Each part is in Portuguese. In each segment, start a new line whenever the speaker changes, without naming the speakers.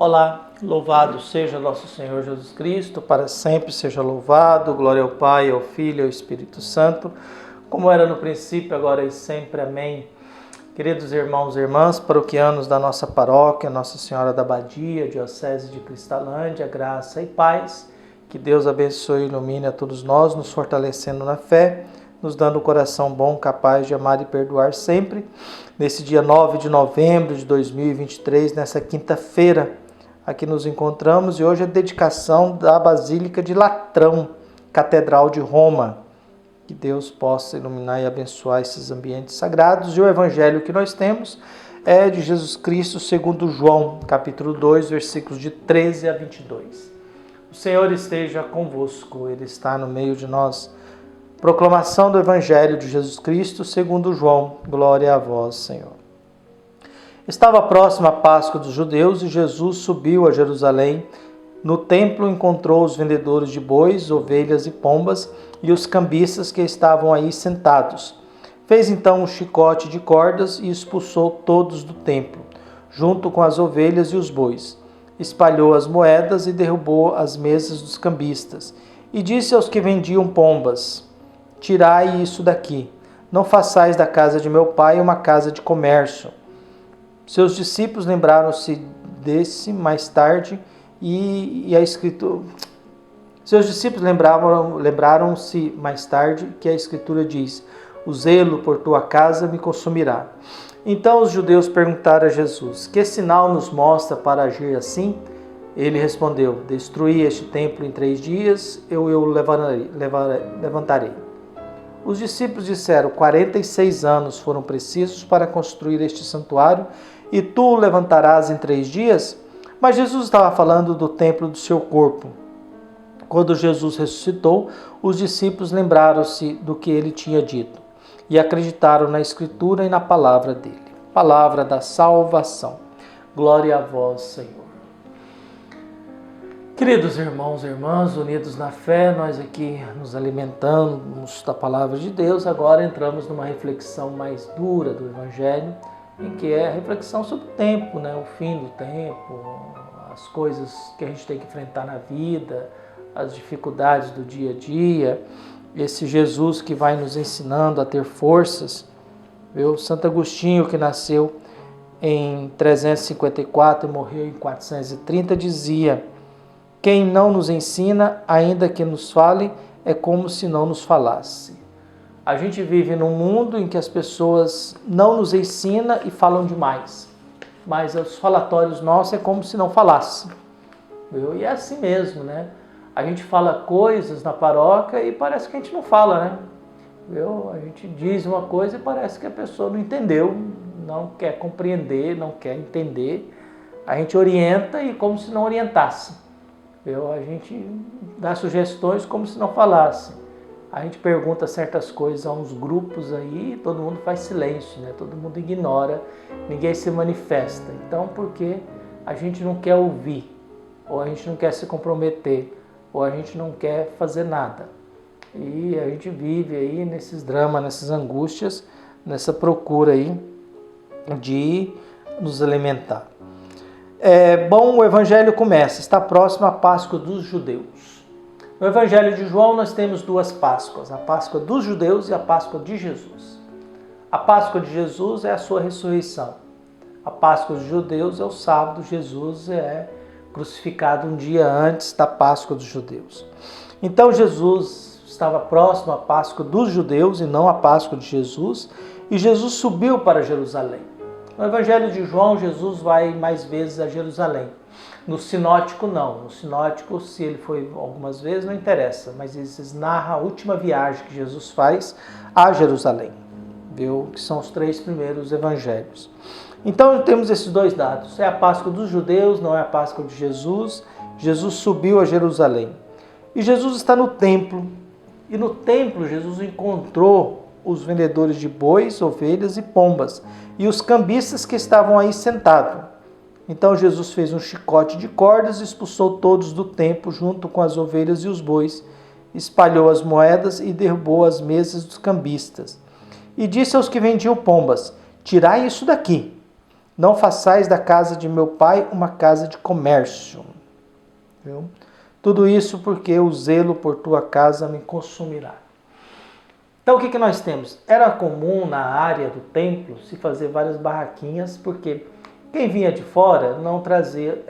Olá, louvado seja nosso Senhor Jesus Cristo, para sempre seja louvado, glória ao Pai, ao Filho e ao Espírito Santo, como era no princípio, agora e sempre, amém. Queridos irmãos e irmãs, paroquianos da nossa paróquia, Nossa Senhora da Abadia, Diocese de Cristalândia, graça e paz, que Deus abençoe e ilumine a todos nós, nos fortalecendo na fé, nos dando um coração bom, capaz de amar e perdoar sempre. Nesse dia 9 de novembro de 2023, nessa quinta-feira, aqui nos encontramos e hoje é a dedicação da Basílica de Latrão, Catedral de Roma. Que Deus possa iluminar e abençoar esses ambientes sagrados. E o evangelho que nós temos é de Jesus Cristo segundo João, capítulo 2, versículos de 13 a 22. O Senhor esteja convosco, Ele está no meio de nós. Proclamação do evangelho de Jesus Cristo segundo João. Glória a vós, Senhor. Estava próxima a Páscoa dos judeus e Jesus subiu a Jerusalém. No templo encontrou os vendedores de bois, ovelhas e pombas e os cambistas que estavam aí sentados. Fez então um chicote de cordas e expulsou todos do templo, junto com as ovelhas e os bois. Espalhou as moedas e derrubou as mesas dos cambistas. E disse aos que vendiam pombas: Tirai isso daqui, não façais da casa de meu pai uma casa de comércio. Seus discípulos lembraram-se desse mais tarde e a Escritura. Seus discípulos lembraram-se mais tarde que a Escritura diz: O zelo por tua casa me consumirá. Então os judeus perguntaram a Jesus: Que sinal nos mostra para agir assim? Ele respondeu: Destruí este templo em 3 dias, eu o levantarei. Os discípulos disseram: 46 anos foram precisos para construir este santuário, e tu o levantarás em 3 dias? Mas Jesus estava falando do templo do seu corpo. Quando Jesus ressuscitou, os discípulos lembraram-se do que ele tinha dito e acreditaram na Escritura e na palavra dele. Palavra da salvação. Glória a vós, Senhor. Queridos irmãos e irmãs, unidos na fé, nós aqui nos alimentamos da palavra de Deus, agora entramos numa reflexão mais dura do Evangelho, em que é a reflexão sobre o tempo, o fim do tempo, as coisas que a gente tem que enfrentar na vida, as dificuldades do dia a dia, esse Jesus que vai nos ensinando a ter forças. Santo Agostinho, que nasceu em 354 e morreu em 430, dizia: Quem não nos ensina, ainda que nos fale, é como se não nos falasse. A gente vive num mundo em que as pessoas não nos ensinam e falam demais, mas os falatórios nossos é como se não falasse. E é assim mesmo, A gente fala coisas na paróquia e parece que a gente não fala, A gente diz uma coisa e parece que a pessoa não entendeu, não quer compreender, não quer entender. A gente orienta e como se não orientasse. A gente dá sugestões como se não falasse. A gente pergunta certas coisas a uns grupos aí e todo mundo faz silêncio, Todo mundo ignora, ninguém se manifesta. Então, porque a gente não quer ouvir, ou a gente não quer se comprometer, ou a gente não quer fazer nada. E a gente vive aí nesses dramas, nessas angústias, nessa procura aí de nos alimentar. O Evangelho começa, está próximo à Páscoa dos judeus. No Evangelho de João nós temos 2 Páscoas, a Páscoa dos judeus e a Páscoa de Jesus. A Páscoa de Jesus é a sua ressurreição. A Páscoa dos judeus é o sábado, Jesus é crucificado um dia antes da Páscoa dos judeus. Então Jesus estava próximo à Páscoa dos judeus e não à Páscoa de Jesus, e Jesus subiu para Jerusalém. No Evangelho de João, Jesus vai mais vezes a Jerusalém. No sinótico, não. No sinótico, se ele foi algumas vezes, não interessa. Mas eles narram a última viagem que Jesus faz a Jerusalém. Que são os 3 primeiros evangelhos. Então, temos esses 2 dados. É a Páscoa dos judeus, não é a Páscoa de Jesus. Jesus subiu a Jerusalém. E Jesus está no templo. E no templo, Jesus encontrou os vendedores de bois, ovelhas e pombas, e os cambistas que estavam aí sentados. Então Jesus fez um chicote de cordas e expulsou todos do templo, junto com as ovelhas e os bois, espalhou as moedas e derrubou as mesas dos cambistas. E disse aos que vendiam pombas: Tirai isso daqui, Não façais da casa de meu pai uma casa de comércio. Viu? Tudo isso porque o zelo por tua casa me consumirá. Então o que nós temos? Era comum na área do templo se fazer várias barraquinhas, porque quem vinha de fora não trazia,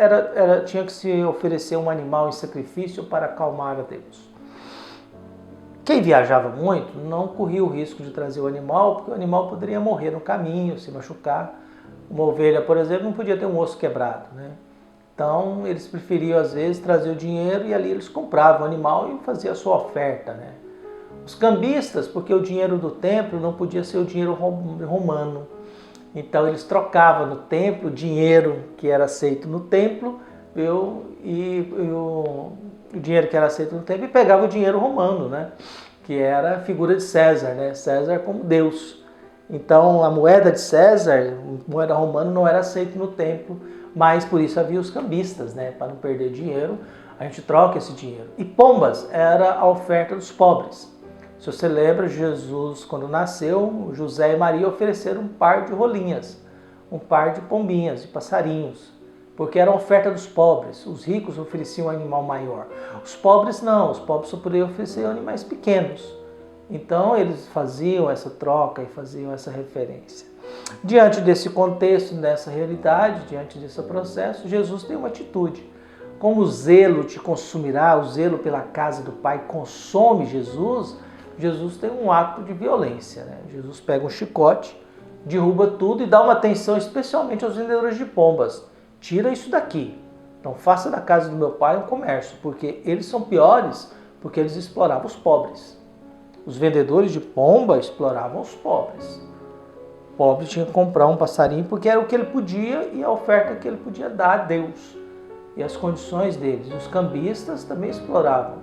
tinha que se oferecer um animal em sacrifício para acalmar a Deus. Quem viajava muito não corria o risco de trazer o animal, porque o animal poderia morrer no caminho, se machucar. Uma ovelha, por exemplo, não podia ter um osso quebrado, né? Então eles preferiam às vezes trazer o dinheiro e ali eles compravam o animal e faziam a sua oferta, né? Os cambistas, porque o dinheiro do templo não podia ser o dinheiro romano. Então eles trocavam no templo o dinheiro que era aceito no templo e o dinheiro que era aceito no templo e pegava o dinheiro romano, né? Que era a figura de César, né? César como Deus. Então a moeda de César, moeda romana, não era aceita no templo, mas por isso havia os cambistas, né? Para não perder dinheiro, a gente troca esse dinheiro. E pombas era a oferta dos pobres. Se você lembra, Jesus, quando nasceu, José e Maria ofereceram um par de rolinhas, um par de pombinhas, de passarinhos, porque era a oferta dos pobres. Os ricos ofereciam um animal maior. Os pobres não, os pobres só poderiam oferecer animais pequenos. Então eles faziam essa troca e faziam essa referência. Diante desse contexto, dessa realidade, diante desse processo, Jesus tem uma atitude. Como o zelo te consumirá, o zelo pela casa do Pai consome Jesus, Jesus tem um ato de violência, né? Jesus pega um chicote, derruba tudo e dá uma atenção especialmente aos vendedores de pombas. Tira isso daqui. Não faça da casa do meu pai um comércio, porque eles são piores, porque eles exploravam os pobres. Os vendedores de pomba exploravam os pobres. O pobre tinha que comprar um passarinho porque era o que ele podia e a oferta que ele podia dar a Deus. E as condições deles. Os cambistas também exploravam.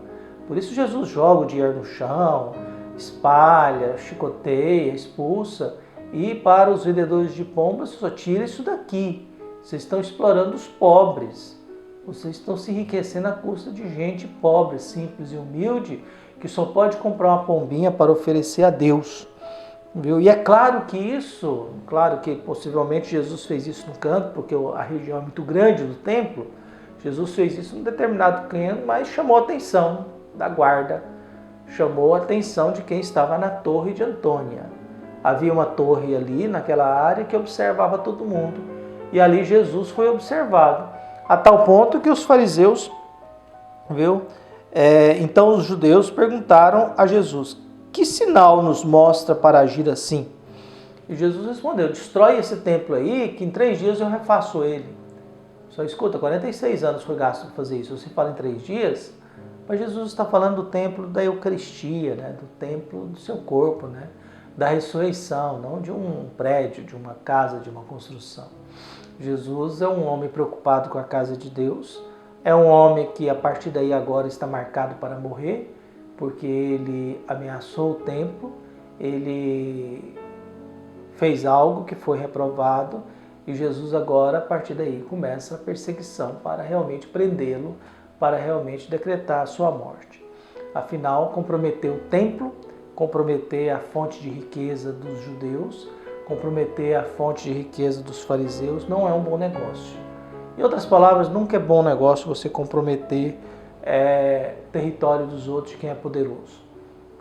Por isso Jesus joga o dinheiro no chão, espalha, chicoteia, expulsa. E para os vendedores de pombas, só tira isso daqui. Vocês estão explorando os pobres. Vocês estão se enriquecendo à custa de gente pobre, simples e humilde, que só pode comprar uma pombinha para oferecer a Deus. Viu? E é claro que possivelmente Jesus fez isso no canto, porque a região é muito grande do templo. Jesus fez isso em um determinado canto, mas chamou a atenção da guarda, chamou a atenção de quem estava na torre de Antônia. Havia uma torre ali naquela área que observava todo mundo. E ali Jesus foi observado, a tal ponto que os fariseus, então os judeus perguntaram a Jesus: que sinal nos mostra para agir assim? E Jesus respondeu: destrói esse templo aí, que em 3 dias eu refaço ele. Só escuta, 46 anos foi gasto para fazer isso. Você fala em 3 dias, mas Jesus está falando do templo da Eucaristia, né? Do templo do seu corpo, né? Da ressurreição, não de um prédio, de uma casa, de uma construção. Jesus é um homem preocupado com a casa de Deus, é um homem que a partir daí agora está marcado para morrer, porque ele ameaçou o templo, ele fez algo que foi reprovado e Jesus agora a partir daí começa a perseguição para realmente prendê-lo, para realmente decretar a sua morte. Afinal, comprometer o templo, comprometer a fonte de riqueza dos judeus, comprometer a fonte de riqueza dos fariseus não é um bom negócio. Em outras palavras, nunca é bom negócio você comprometer território dos outros de quem é poderoso.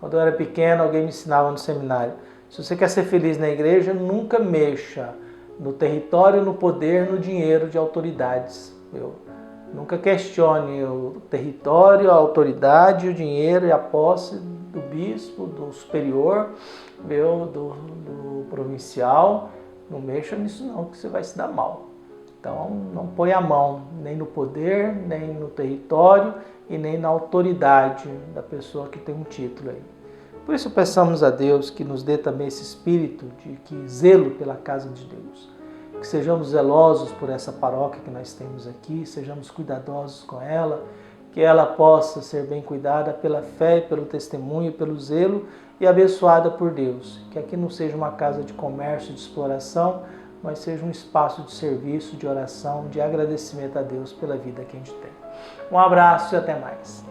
Quando eu era pequeno, alguém me ensinava no seminário: se você quer ser feliz na igreja, nunca mexa no território, no poder, no dinheiro de autoridades. Nunca questione o território, a autoridade, o dinheiro e a posse do bispo, do superior, do provincial. Não mexa nisso não, que você vai se dar mal. Então não põe a mão nem no poder, nem no território e nem na autoridade da pessoa que tem um título aí. Por isso peçamos a Deus que nos dê também esse espírito de zelo pela casa de Deus. Que sejamos zelosos por essa paróquia que nós temos aqui, sejamos cuidadosos com ela, que ela possa ser bem cuidada pela fé, pelo testemunho, pelo zelo e abençoada por Deus. Que aqui não seja uma casa de comércio, de exploração, mas seja um espaço de serviço, de oração, de agradecimento a Deus pela vida que a gente tem. Um abraço e até mais.